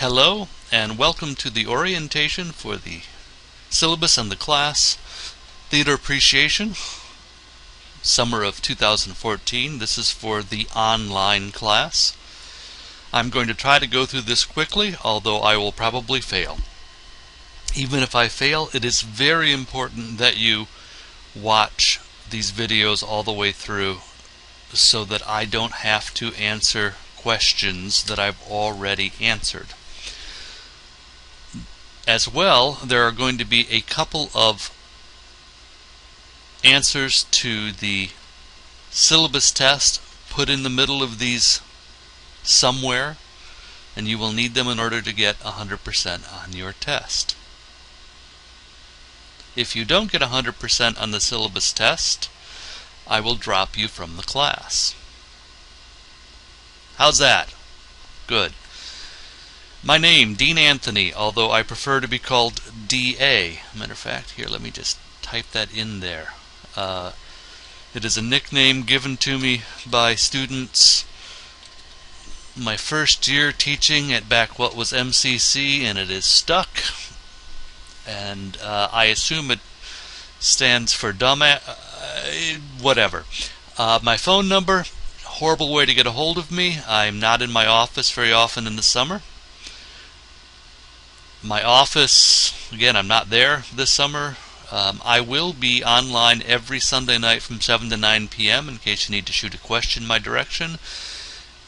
Hello and welcome to the orientation for the syllabus and the class Theater Appreciation, summer of 2014. This is for the online class. I'm going to try to go through this quickly, although I will probably fail. Even if I fail, it is very important that you watch these videos all the way through so that I don't have to answer questions that I've already answered. As well, there are going to be a couple of answers to the syllabus test put in the middle of these somewhere, and you will need them in order to get 100% on your test. If you don't get 100% on the syllabus test, I will drop you from the class. How's that? Good. My name, Dean Anthony, although I prefer to be called D.A. Matter of fact, here, let me just type that in there. It is a nickname given to me by students my first year teaching at back what was MCC, and it is stuck. And I assume it stands for whatever. My phone number, horrible way to get a hold of me. I'm not in my office very often in the summer. My office, again, I'm not there this summer. I will be online every Sunday night from 7 to 9 p.m. in case you need to shoot a question my direction.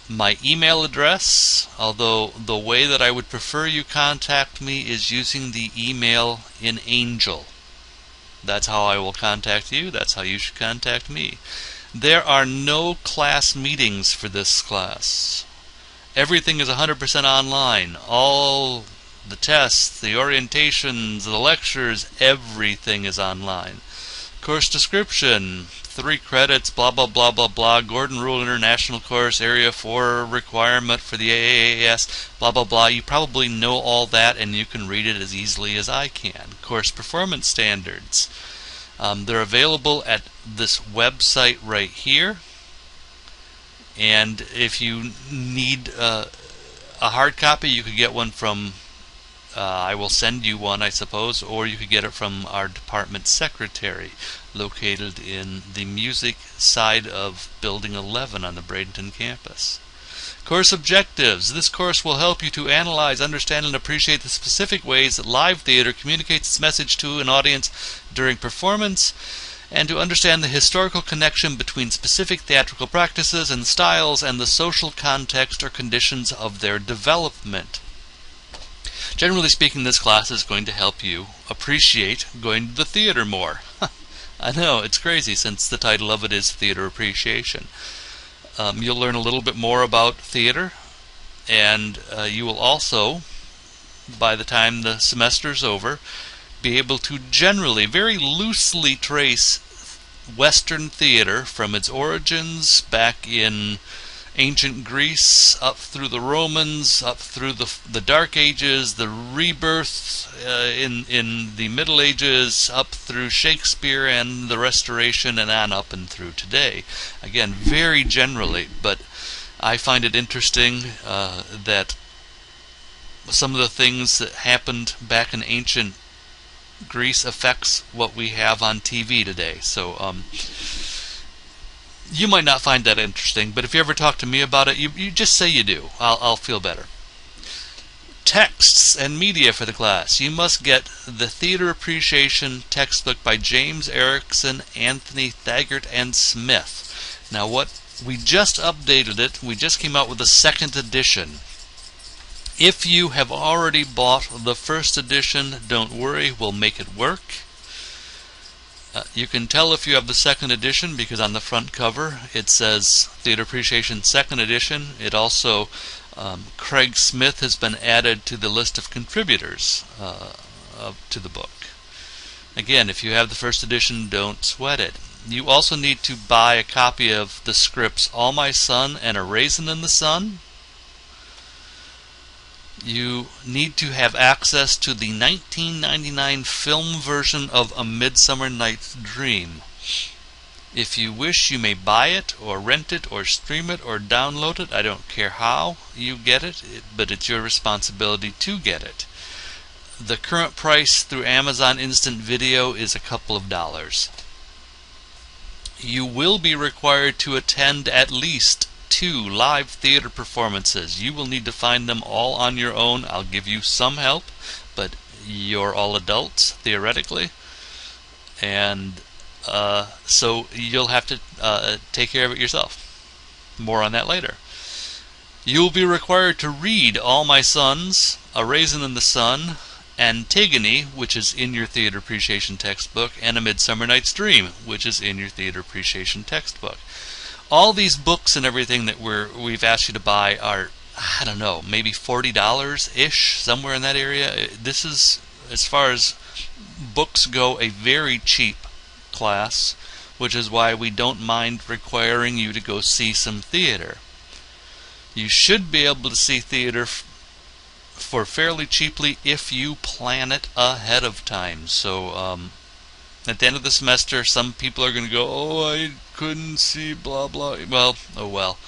My email address, although the way that I would prefer you contact me is using the email in Angel. That's how I will contact you. That's how you should contact me. There are no class meetings for this class. Everything is 100% online. All the tests, the orientations, the lectures, everything is online. Course description, 3 credits, blah blah blah blah blah, Gordon Rule International Course, Area 4 requirement for the AAAS, blah blah blah. You probably know all that and you can read it as easily as I can. Course performance standards. They're available at this website right here. And if you need a hard copy, you could get one from I will send you one, I suppose, or you could get it from our department secretary located in the music side of Building 11 on the Bradenton campus. Course objectives. This course will help you to analyze, understand, and appreciate the specific ways that live theater communicates its message to an audience during performance, and to understand the historical connection between specific theatrical practices and styles and the social context or conditions of their development. Generally speaking, this class is going to help you appreciate going to the theater more. I know, it's crazy since the title of it is Theater Appreciation. You'll learn a little bit more about theater, and you will also, by the time the semester's over, be able to generally, very loosely trace Western theater from its origins back in ancient Greece, up through the Romans, up through the Dark Ages, the rebirth in the Middle Ages, up through Shakespeare and the Restoration, and on up and through today. Again, very generally, but I find it interesting that some of the things that happened back in ancient Greece affects what we have on TV today. So, you might not find that interesting, but if you ever talk to me about it, you just say you do. I'll feel better. Texts and media for the class. You must get the Theater Appreciation textbook by James Erickson, Anthony Thagard, and Smith. Now, we just updated it. We just came out with a second edition. If you have already bought the first edition, don't worry, we'll make it work. You can tell if you have the second edition because on the front cover it says Theater Appreciation Second Edition. It also, Craig Smith has been added to the list of contributors to the book. Again, if you have the first edition, don't sweat it. You also need to buy a copy of the scripts All My Son and A Raisin in the Sun. You need to have access to the 1999 film version of A Midsummer Night's Dream. If you wish, you may buy it or rent it or stream it or download it. I don't care how you get it, but it's your responsibility to get it. The current price through Amazon Instant Video is a couple of dollars. You will be required to attend at least 2 live theater performances. You will need to find them all on your own. I'll give you some help, but you're all adults, theoretically. And so you'll have to take care of it yourself. More on that later. You'll be required to read All My Sons, A Raisin in the Sun, Antigone, which is in your theater appreciation textbook, and A Midsummer Night's Dream, which is in your theater appreciation textbook. All these books and everything that we've asked you to buy are, I don't know, maybe $40-ish, somewhere in that area. This is, as far as books go, a very cheap class, which is why we don't mind requiring you to go see some theater. You should be able to see theater for fairly cheaply if you plan it ahead of time. So at the end of the semester, some people are going to go, oh, I couldn't see blah blah. Well, oh well.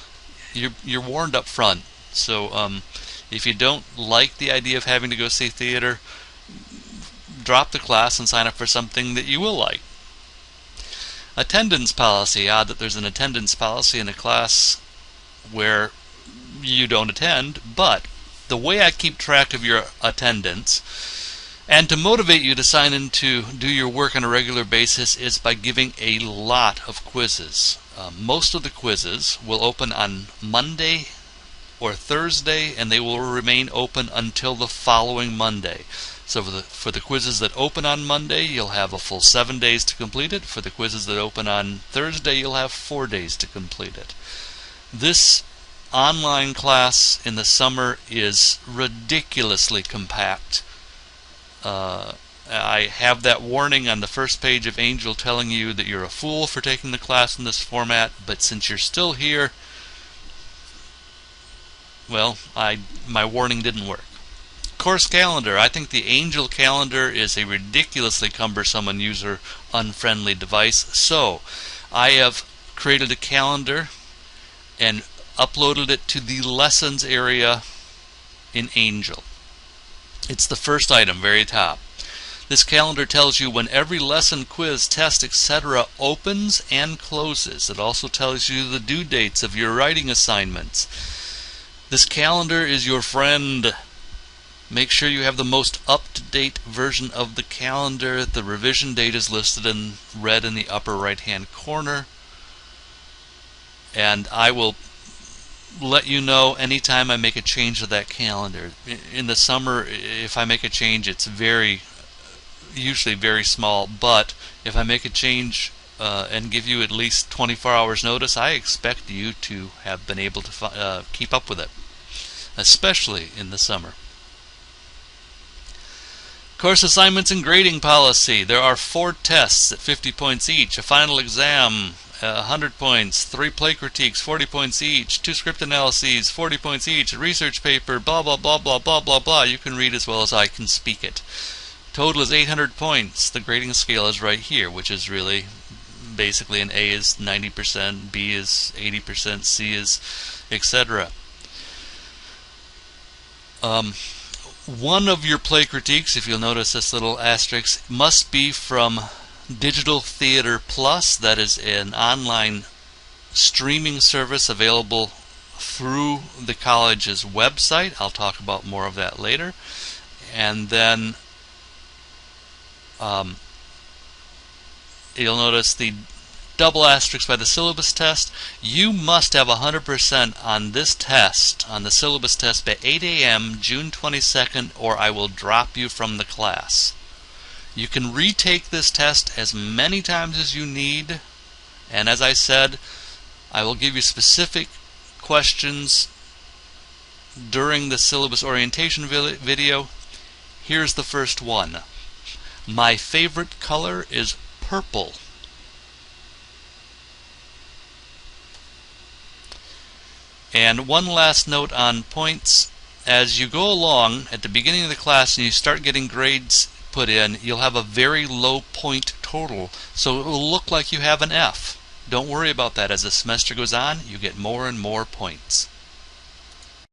You're warned up front. So if you don't like the idea of having to go see theater, drop the class and sign up for something that you will like. Attendance policy. Odd that there's an attendance policy in a class where you don't attend, but the way I keep track of your attendance and to motivate you to sign in to do your work on a regular basis is by giving a lot of quizzes. Most of the quizzes will open on Monday or Thursday, and they will remain open until the following Monday. So for the quizzes that open on Monday, you'll have a full 7 days to complete it. For the quizzes that open on Thursday, you'll have 4 days to complete it. This online class in the summer is ridiculously compact. I have that warning on the first page of Angel telling you that you're a fool for taking the class in this format, but since you're still here, well, my warning didn't work. Course calendar. I think the Angel calendar is a ridiculously cumbersome and user-unfriendly device, so I have created a calendar and uploaded it to the lessons area in Angel. It's the first item, very top. This calendar tells you when every lesson, quiz, test, etc. opens and closes. It also tells you the due dates of your writing assignments. This calendar is your friend. Make sure you have the most up-to-date version of the calendar. The revision date is listed in red in the upper right-hand corner. And I will let you know anytime I make a change to that calendar. In the summer, if I make a change, it's usually very small, but if I make a change and give you at least 24 hours notice, I expect you to have been able to keep up with it, especially in the summer. Course assignments and grading policy. There are 4 tests at 50 points each, a final exam 100 points, 3 play critiques, 40 points each, 2 script analyses, 40 points each, a research paper, blah blah blah blah blah blah blah. You can read as well as I can speak it. Total is 800 points. The grading scale is right here, which is really basically an A is 90%, B is 80%, C is etc. One of your play critiques, if you'll notice this little asterisk, must be from Digital Theater Plus. That is an online streaming service available through the college's website. I'll talk about more of that later. And then you'll notice the double asterisk by the syllabus test. You must have 100% on this test, on the syllabus test, by 8 a.m. June 22nd, or I will drop you from the class. You can retake this test as many times as you need, and as I said, I will give you specific questions during the syllabus orientation video. Here's the first one. My favorite color is purple. And one last note on points. As you go along at the beginning of the class and you start getting grades put in, you'll have a very low point total, so it will look like you have an F. Don't worry about that. As the semester goes on, you get more and more points.